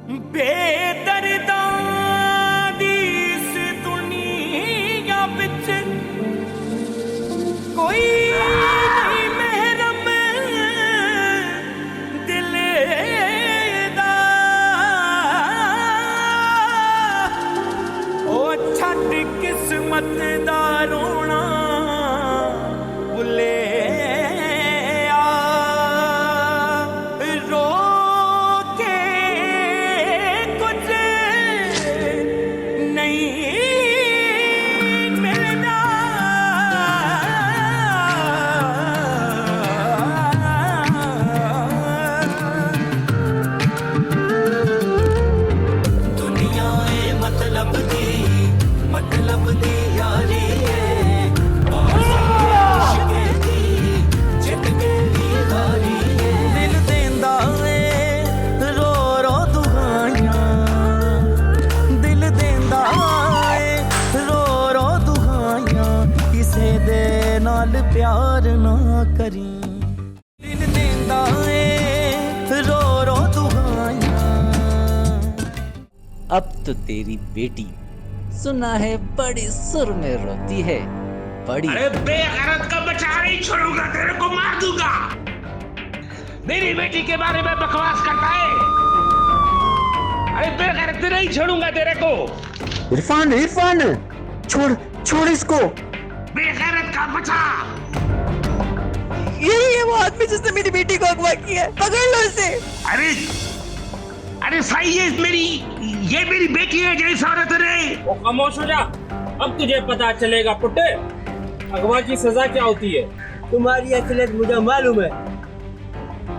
बेदर्दां दी इस दुनिया विच कोई नहीं महरम दिल दा। ओ छट किस्मत दा रोना भुले प्यार ना करी दिल देंदा ए रो रो दुआयां। अब तो तेरी बेटी सुना है बड़ी सुर में रोती है बड़ी। अरे बेगैरत का बचा नहीं छोड़ूंगा, तेरे को मार दूंगा। मेरी बेटी के बारे में बकवास करता है। अरे बेगैरत नहीं छोड़ूंगा तेरे को। इरफान इरफान छोड़ छोड़ इसको। बेगैरत का बचा। यही है वो आदमी जिसने मेरी बेटी को अगवा किया है, पकड़ लो इसे। अरे अरे सही है, ये मेरी बेटी है जैसा औरत रे। वो खामोश हो जा, अब तुझे पता चलेगा पुट्टे अगवा की सजा क्या होती है। तुम्हारी असलियत मुझे मालूम है,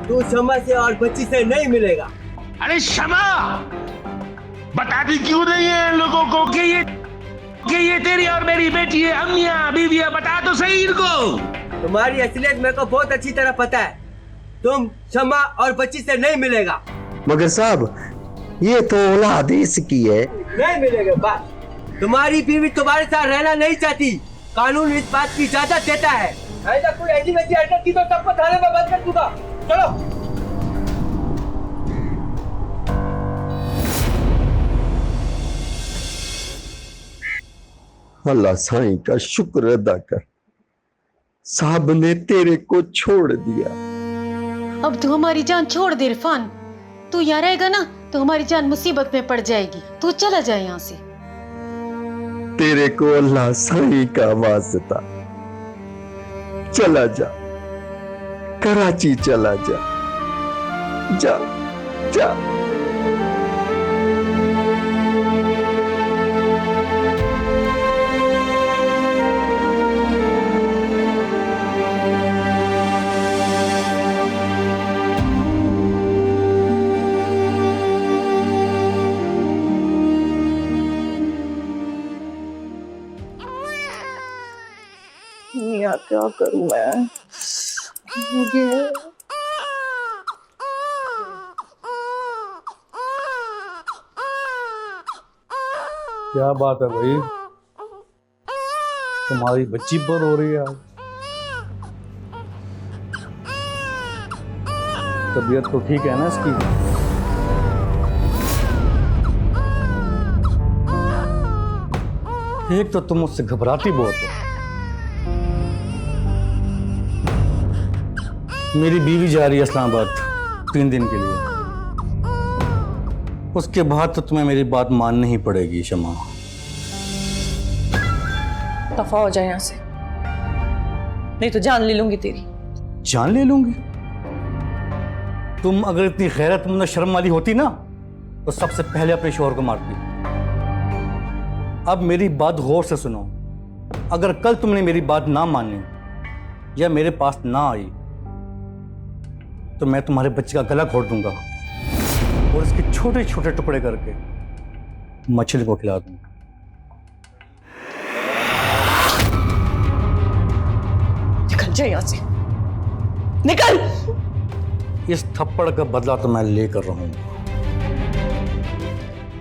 तू शमा से और बच्ची से नहीं मिलेगा। अरे शमा बताती क्यों नहीं है लोगों को कि ये तेरी और मेरी बेटी है। अम्मियां बीवियां बता तो सही इनको। तुम्हारी असलियत मेरे को बहुत अच्छी तरह पता है, तुम शमा और बच्ची से नहीं मिलेगा। मगर साहब ये तो औलाद इसकी है। नहीं मिलेगा बात। तुम्हारी बीवी तुम्हारे साथ रहना नहीं चाहती, कानून इस बात की इजाजत देता है। ऐसा कोई ऐसी वैसी हरकत की तो सबको थाने में बंद कर दूंगा। चलो। अल्लाह साईं का शुक्र अदा कर, साहब ने तेरे को छोड़ दिया। अब तू हमारी जान छोड़ दे इरफान, तू यहाँ रहेगा ना तो हमारी जान मुसीबत में पड़ जाएगी। तू चला जाए यहाँ से। तेरे को अल्लाह साईं का वास्ता, चला जा, कराची चला जा, जा जा। यार क्या करूं मैं, क्या बात है भाई, तुम्हारी बच्ची पर हो रही है आज। तबीयत तो ठीक है ना इसकी? एक तो तुम मुझसे घबराती बहुत हो। मेरी बीवी जा रही है इस्लामाबाद 3 दिन के लिए, उसके बाद तो तुम्हें मेरी बात माननी ही पड़ेगी शमा। दफा हो जाए यहाँ से, नहीं तो जान ले लूंगी तेरी। जान ले लूंगी? तुम अगर इतनी गैरतमंद और शर्म वाली होती ना तो सबसे पहले अपने शोहर को मारती। अब मेरी बात गौर से सुनो, अगर कल तुमने मेरी बात ना मानी या मेरे पास ना आई तो मैं तुम्हारे बच्चे का गला घोट दूंगा और इसके छोटे छोटे टुकड़े करके मछली को खिला दूंगा। निकल जा यहाँ से, निकल। इस थप्पड़ का बदला तो मैं लेकर रहूंगा।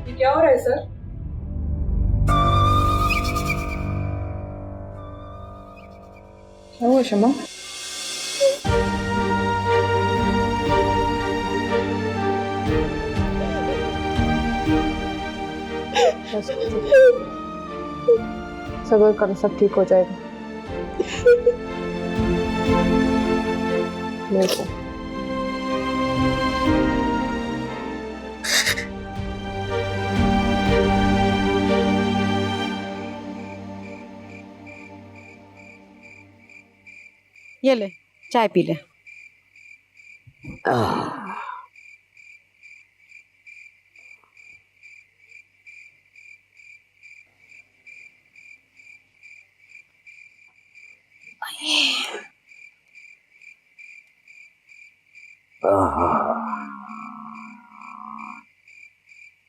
ये क्या हो रहा है सर? क्या हुआ शमा? सब्र करो, सब ठीक हो जाएगा। मेरे को ये ले चाय पी ले।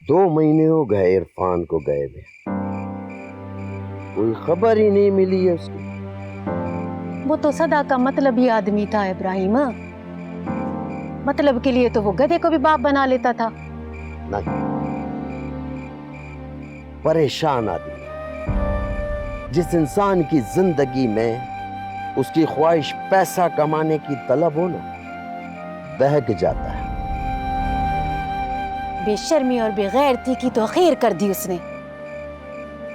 दो महीने हो गए इरफान को गए हुए, कोई खबर ही नहीं मिली है उसकी। वो तो सदा का मतलब ही आदमी था इब्राहिम। मतलब के लिए तो वो गधे को भी बाप बना लेता था। नहीं, परेशान आदमी, जिस इंसान की जिंदगी में उसकी ख्वाहिश पैसा कमाने की तलब हो ना, बहक जाता है। बेशर्मी और बेगैरती की तो खैर कर दी उसने।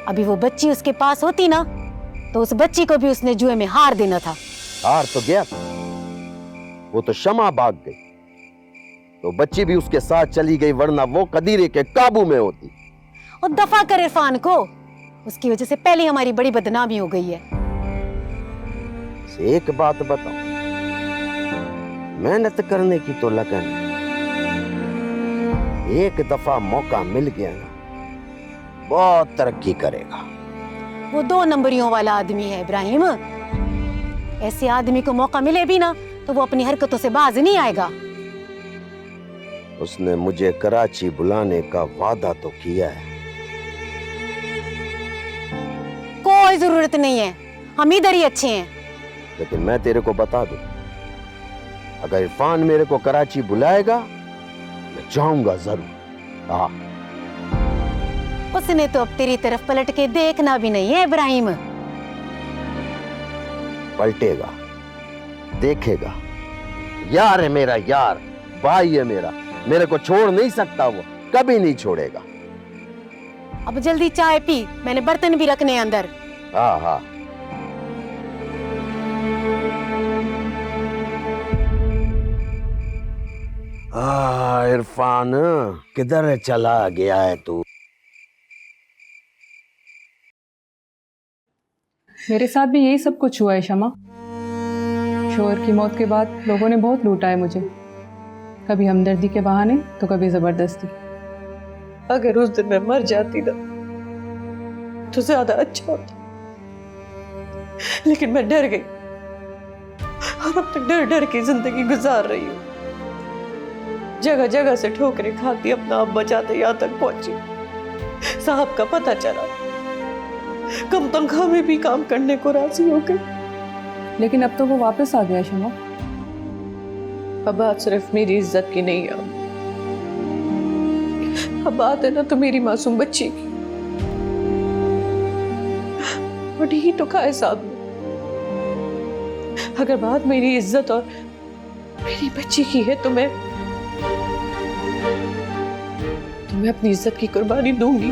अभी वो बच्ची उसके पास होती ना, तो उस बच्ची को भी उसने जुए में हार देना था। हार तो गया, वो तो शमा भाग गई, तो बच्ची भी उसके साथ चली गई, वरना वो कदीरे के काबू में होती। और दफा कर इरफान को, उसकी वजह से पहले हमारी बड़ी बदनामी हो गई है। एक बात बताओ, मेहनत करने की तो लगन, एक दफा मौका मिल गया ना, बहुत तरक्की करेगा। वो 2 नंबरियों वाला आदमी है इब्राहिम। ऐसे आदमी को मौका मिले भी ना, तो वो अपनी हरकतों से बाज नहीं आएगा। उसने मुझे कराची बुलाने का वादा तो किया है। कोई जरूरत नहीं है, हम इधर ही अच्छे हैं। लेकिन मैं तेरे को बता दूं, अगर इरफान मेरे को कराची बुलाएगा, मैं जाऊंगा जरूर। हाँ, उसने तो अब तेरी तरफ पलट के देखना भी नहीं है इब्राहिम। पलटेगा, देखेगा। यार है मेरा, यार भाई है मेरा, मेरे को छोड़ नहीं सकता, वो कभी नहीं छोड़ेगा। अब जल्दी चाय पी, मैंने बर्तन भी रखने हैं अंदर। हाँ हाँ। इरफान किधर चला गया है तू? मेरे साथ भी यही सब कुछ हुआ है शमा। शोहर की मौत के बाद लोगों ने बहुत लूटा है मुझे, कभी हमदर्दी के बहाने तो कभी जबरदस्ती। अगर उस दिन मैं मर जाती ना तो ज्यादा अच्छा होता, लेकिन मैं डर गई और अब तक डर डर के जिंदगी गुजार रही हूँ। जगह जगह से ठोकरें खाती अपना आप बचाते यहाँ तक पहुंची। साहब का पता चला, कम तनख्वाह में भी काम करने को राजी हो गई। लेकिन अब तो वो वापस आ गया शमा। अब बात सिर्फ मेरी इज्जत की नहीं है, अब बात है ना तो मेरी मासूम बच्ची की। और ही तो कहा है साहब ने, अगर बात मेरी इज्जत और मेरी बच्ची की है तो मैं अपनी इज्जत की कुर्बानी दूंगी।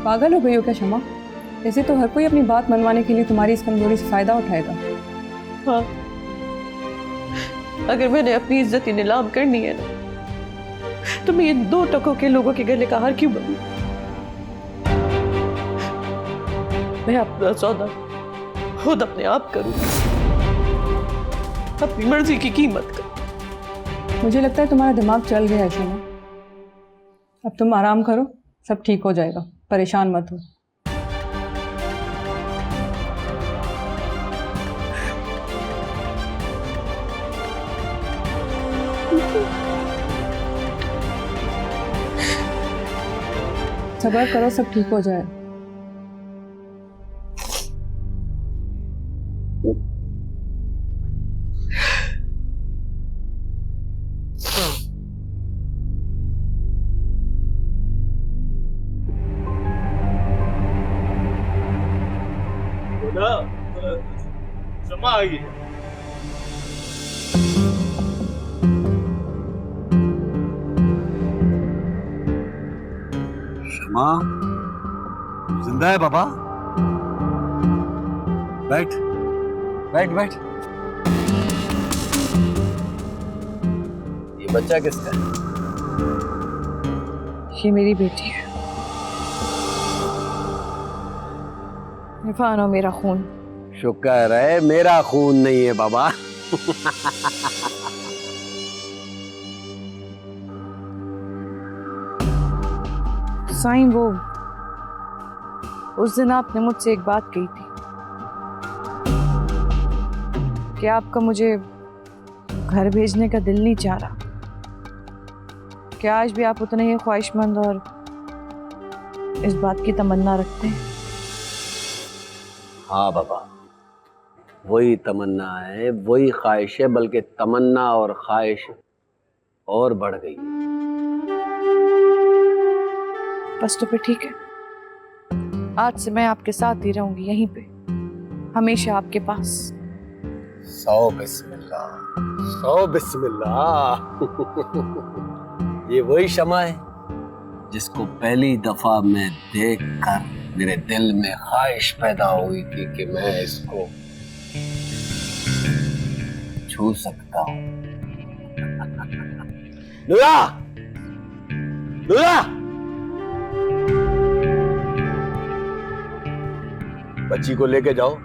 पागल हो गई हो क्या शमा? ऐसे तो हर कोई अपनी बात मनवाने के लिए तुम्हारी इस कमजोरी से फायदा उठाएगा। हाँ, अगर मैंने अपनी इज्जत ही नीलाम करनी है ना, तो मैं इन 2 टकों के लोगों के गले का हार क्यों बनूं? मैं अपना सौदा खुद अपने आप करूं, अपनी मर्जी की कीमत कर। मुझे लगता है तुम्हारा दिमाग चल गया है शमा। अब तुम आराम करो, सब ठीक हो जाएगा, परेशान मत हो। सब्र करो, सब ठीक हो जाए। शमा आ गई। माँ जिंदा है बाबा? बैठ बैठ बैठ। ये बच्चा किसका है? ये मेरी बेटी है, इरफान, और मेरा खून। शुक्र है मेरा खून नहीं है बाबा। साईं, वो उस दिन आपने मुझसे एक बात कही थी कि आपका मुझे घर भेजने का दिल नहीं चाह रहा। क्या आज भी आप उतने ही ख्वाहिशमंद और इस बात की तमन्ना रखते हैं? हाँ बाबा, वही तमन्ना है, वही ख्वाहिश है, बल्कि तमन्ना और ख्वाहिश और बढ़ गई। बस तो फिर ठीक है, आज से मैं आपके साथ ही रहूंगी, यहीं पे, हमेशा आपके पास। सौ बिस्मिल्लाह, सौ बिस्मिल्लाह। ये वही शमा है जिसको पहली दफा मैं देखकर मेरे दिल में ख्वाहिश पैदा हुई थी कि मैं इसको छू सकता हूं। नूरा, नूरा, बच्ची को लेके जाओ,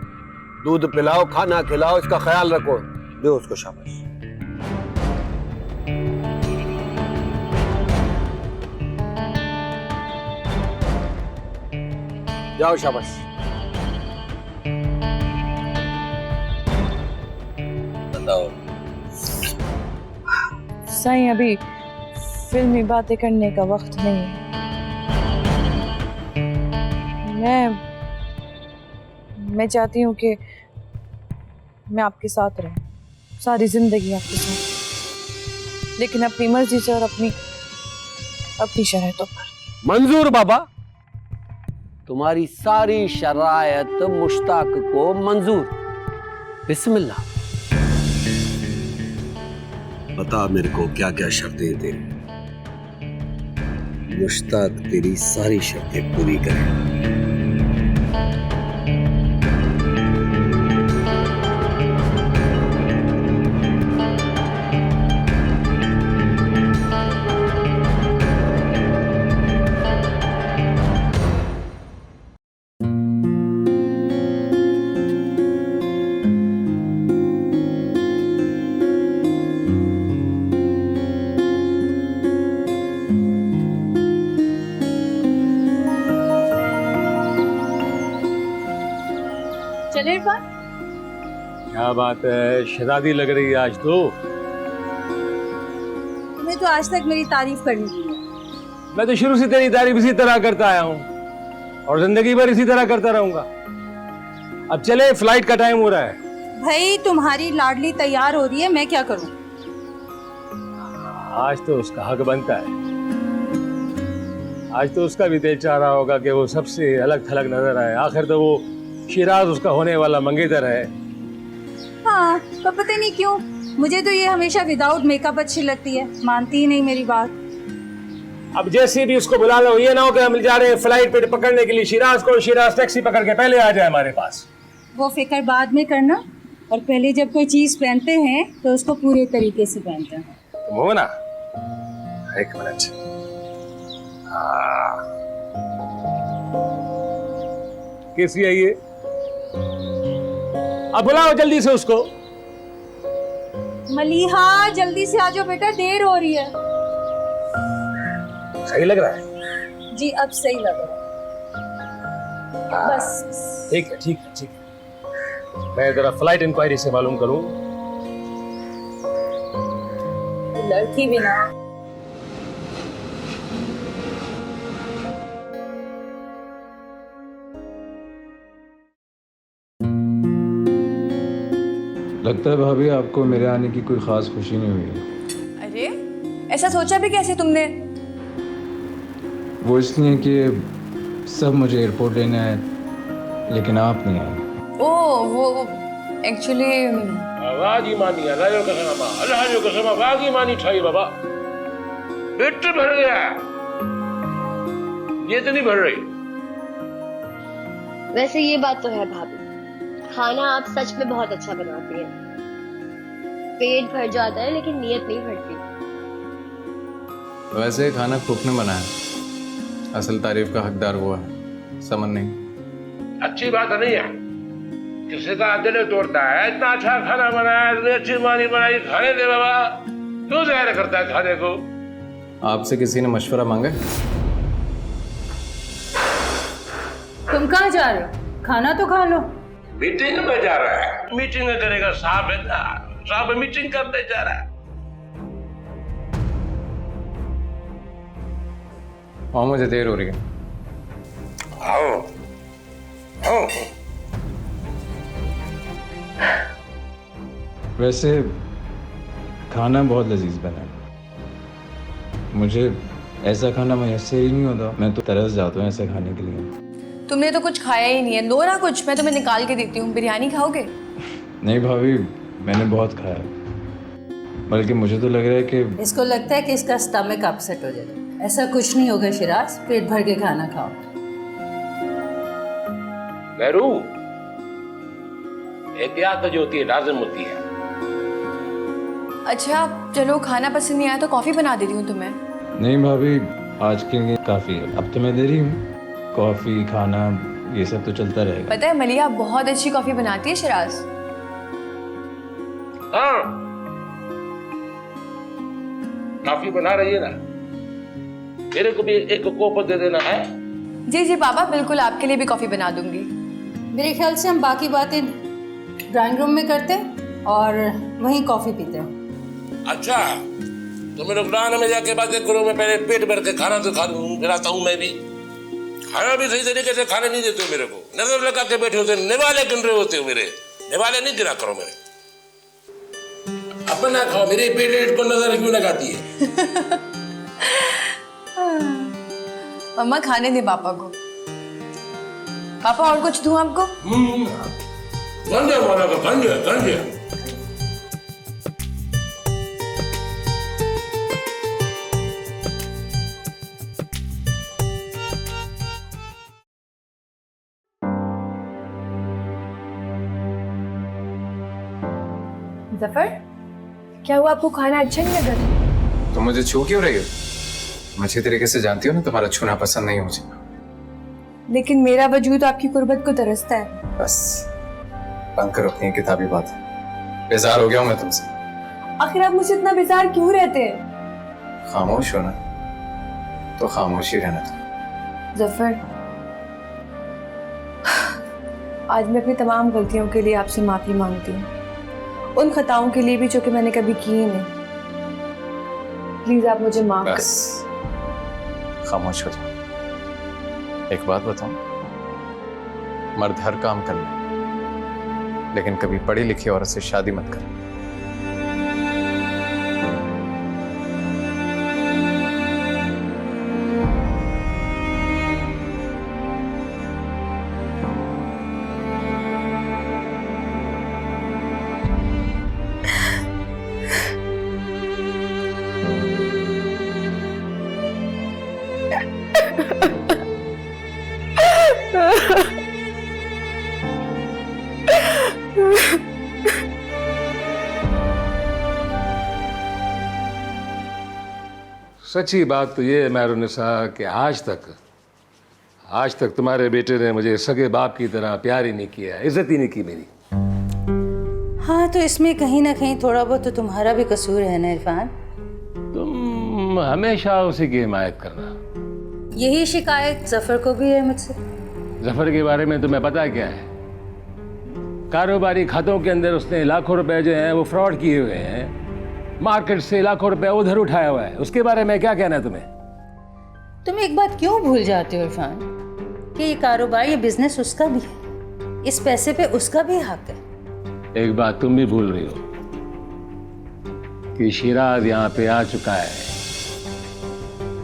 दूध पिलाओ, खाना खिलाओ, इसका ख्याल रखो, दो उसको शाबाश। जाओ शाबाश। बताओ। साईं, अभी फिल्मी बातें करने का वक्त नहीं है। मैं चाहती हूँ कि मैं आपके साथ रहूं, सारी जिंदगी आपके साथ, लेकिन अपनी मर्जी से और अपनी शरायतों पर। मंजूर बाबा, तुम्हारी सारी शरायत मुश्ताक को मंजूर। बिस्मिल्लाह। बता मेरे को क्या क्या शर्तें दे, मुश्ताक तेरी सारी शर्तें पूरी करे। चले इरफान, क्या बात है, शराबी लग रही है आज तो। तुम्हें तो आज तक मेरी तारीफ करनी थी। मैं तो शुरू से तेरी तारीफ इसी तरह करता आया हूँ और जिंदगी भर इसी तरह करता रहूंगा। अब चले, फ्लाइट का टाइम हो रहा है। भाई, तुम्हारी लाडली तैयार हो रही है, मैं क्या करूं? आज तो उसका हक बनता है। आज तो उसका भी दिल चाह रहा होगा कि वो सबसे अलग थलग नजर आए। आखिर तो वो शिराज उसका होने वाला मंगेतर है। हाँ, तो पता नहीं क्यों मुझे तो ये हमेशा विदाउट मेकअप अच्छी लगती है, मानती ही नहीं मेरी बात। अब जैसे भी उसको बुला लो, ये ना हो कि हम जा रहे हैं फ्लाइट पे पकड़ने के लिए शिराज को, शिराज टैक्सी पकड़ के पहले आ जाए हमारे पास। वो फिक्र बाद में करना, और पहले जब कोई चीज पहनते हैं तो उसको पूरे तरीके से पहनते हैं। तुम हो ना? एक मिनट। कैसी है ये? अब बुलाओ जल्दी से उसको। मलीहा, जल्दी से आ जाओ बेटा, देर हो रही है। सही लग रहा है? जी, अब सही लग रहा है। बस ठीक है, ठीक है, ठीक है। मैं जरा फ्लाइट इंक्वायरी से मालूम करूं। लड़की भी ना। लगता है भाभी आपको मेरे आने की कोई खास खुशी नहीं हुई है। अरे, ऐसा सोचा भी कैसे तुमने? वो इसलिए कि सब मुझे एयरपोर्ट लेने आए, लेकिन आप नहीं आए। ओ, वो एक्चुअली वागी मानी, अल्लाह का कसम, अल्लाह की कसम, वागी मानी ठाई बाबा। पेट भर गया। ये तो नहीं बढ़ रही। वैसे ये बात तो है भाभी, खाना आप सच में बहुत अच्छा बनाती हैं। पेट भर जाता है लेकिन नीयत नहीं भरती। वैसे खाना कुक ने बनाया, असल तारीफ का हकदार वो है, समन नहीं। अच्छी बात नहीं है, किसी का दिल तोड़ता है। इतना अच्छा खाना बनाया, इतनी अच्छी मानी बनाई, खाने दे बाबा। क्यों ज़ाहिर करता है खाने को? आपसे किसी ने मशवरा मांगा? तुम कहाँ जा रहे हो? खाना तो खा लो। मीटिंग में जा रहा है। मीटिंग करेगा साहब है ना, साहब मीटिंग करने जा रहा है। और मुझे देर हो रही है। आओ आओ। वैसे खाना बहुत लजीज बना है। मुझे ऐसा खाना मैसर ही नहीं होता, मैं तो तरस जाता हूँ ऐसा खाने के लिए। तुमने तो कुछ खाया ही नहीं है, लो ना कुछ, मैं तुम्हें निकाल के देती हूँ। बिरयानी खाओगे? नहीं भाभी, मैंने बहुत खाया, बल्कि मुझे तो लग रहा है कि इसको लगता है कि इसका स्टमक अपसेट हो जाएगा। ऐसा कुछ नहीं होगा शिराज, पेट भर के खाना खाओ। मेरू, एहतियात जो होती है लाजिम होती है। अच्छा चलो, खाना पसंद नहीं आया तो कॉफी बना देती हूँ तुम्हें। नहीं भाभी, आज के लिए काफ़ी है। अब तो मैं दे रही हूँ, कॉफ़ी खाना ये सब तो चलता रहेगा। पता है मलिया बहुत अच्छी कॉफी बनाती है शिराज। हाँ, कॉफी बना रही है ना, मेरे को भी एक कोप दे देना है। जी जी पापा, बिल्कुल आपके लिए भी कॉफी बना दूंगी। मेरे ख्याल से हम बाकी बातें ड्राइंग रूम में करते हैं और वहीं कॉफी पीते हैं। अच्छा, तो मेरे प्लान में जाके बातें करो। मैं पहले पेट भर के खाना तो खा लूँ, फिर आता हूँ मैं भी। खाना भी सही तरीके से खाने नहीं देते हो मेरे को, नजर लगा के बैठे होते, निवाले गिन रहे होते हो मेरे। निवाले नहीं गिना करो मेरे। अपना खाओ, मेरे पेट को नजर क्यों लगाती है? मम्मा खाने दे पापा को। पापा और कुछ दूं आपको? गंजा वाला का गंजा गंजा। जफर, क्या हुआ, आपको खाना अच्छा नहीं लगा? तो मुझे छू क्यों रही हो? तुम अच्छी तरीके से जानती हो ना, तुम्हारा छूना पसंद नहीं मुझे। लेकिन मेरा वजूद आपकी कुर्बत को तरसता है। बस बंद करो अपनी किताबी बात, बेजार हो गया हूं मैं तुमसे। आखिर आप मुझसे इतना बेजार क्यों रहते हैं? खामोश हो ना, तो खामोश ही रहना तुम। जफर, आज मैं अपनी तमाम गलतियों के लिए आपसे माफी मांगती हूँ, उन खताओं के लिए भी जो कि मैंने कभी की ही नहीं। प्लीज आप मुझे माफ कर। बस खामोश हो जाओ। एक बात बताऊं, मर्द हर काम कर ले, लेकिन कभी पढ़ी लिखी औरत से शादी मत कर। सच्ची बात तो ये है मेहरुनिसा कि आज तक तुम्हारे बेटे ने मुझे सगे बाप की तरह प्यार ही नहीं किया, इज्जत ही नहीं की मेरी। हाँ, तो इसमें कहीं ना कहीं थोड़ा बहुत तो तुम्हारा भी कसूर है ना इरफान। तुम हमेशा उसी की हिमायत करना। यही शिकायत जफर को भी है मुझसे। जफर के बारे में तुम्हें पता क्या है? कारोबारी खातों के अंदर उसने लाखों रुपए जो हैं वो फ्रॉड किए हुए हैं, मार्केट से लाखों रुपए उधर उठाया हुआ है। उसके बारे में क्या कहना है तुम्हें? तुम एक बात क्यों भूल जाते हो इरफान, कि ये कारोबार, ये बिजनेस उसका भी है, इस पैसे पे उसका भी हक है। एक बात तुम भी भूल रही हो कि शिराज यहाँ पे आ चुका है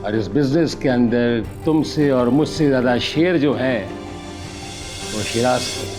और इस बिजनेस के अंदर तुमसे और मुझसे ज्यादा शेयर जो है वो शिराज के।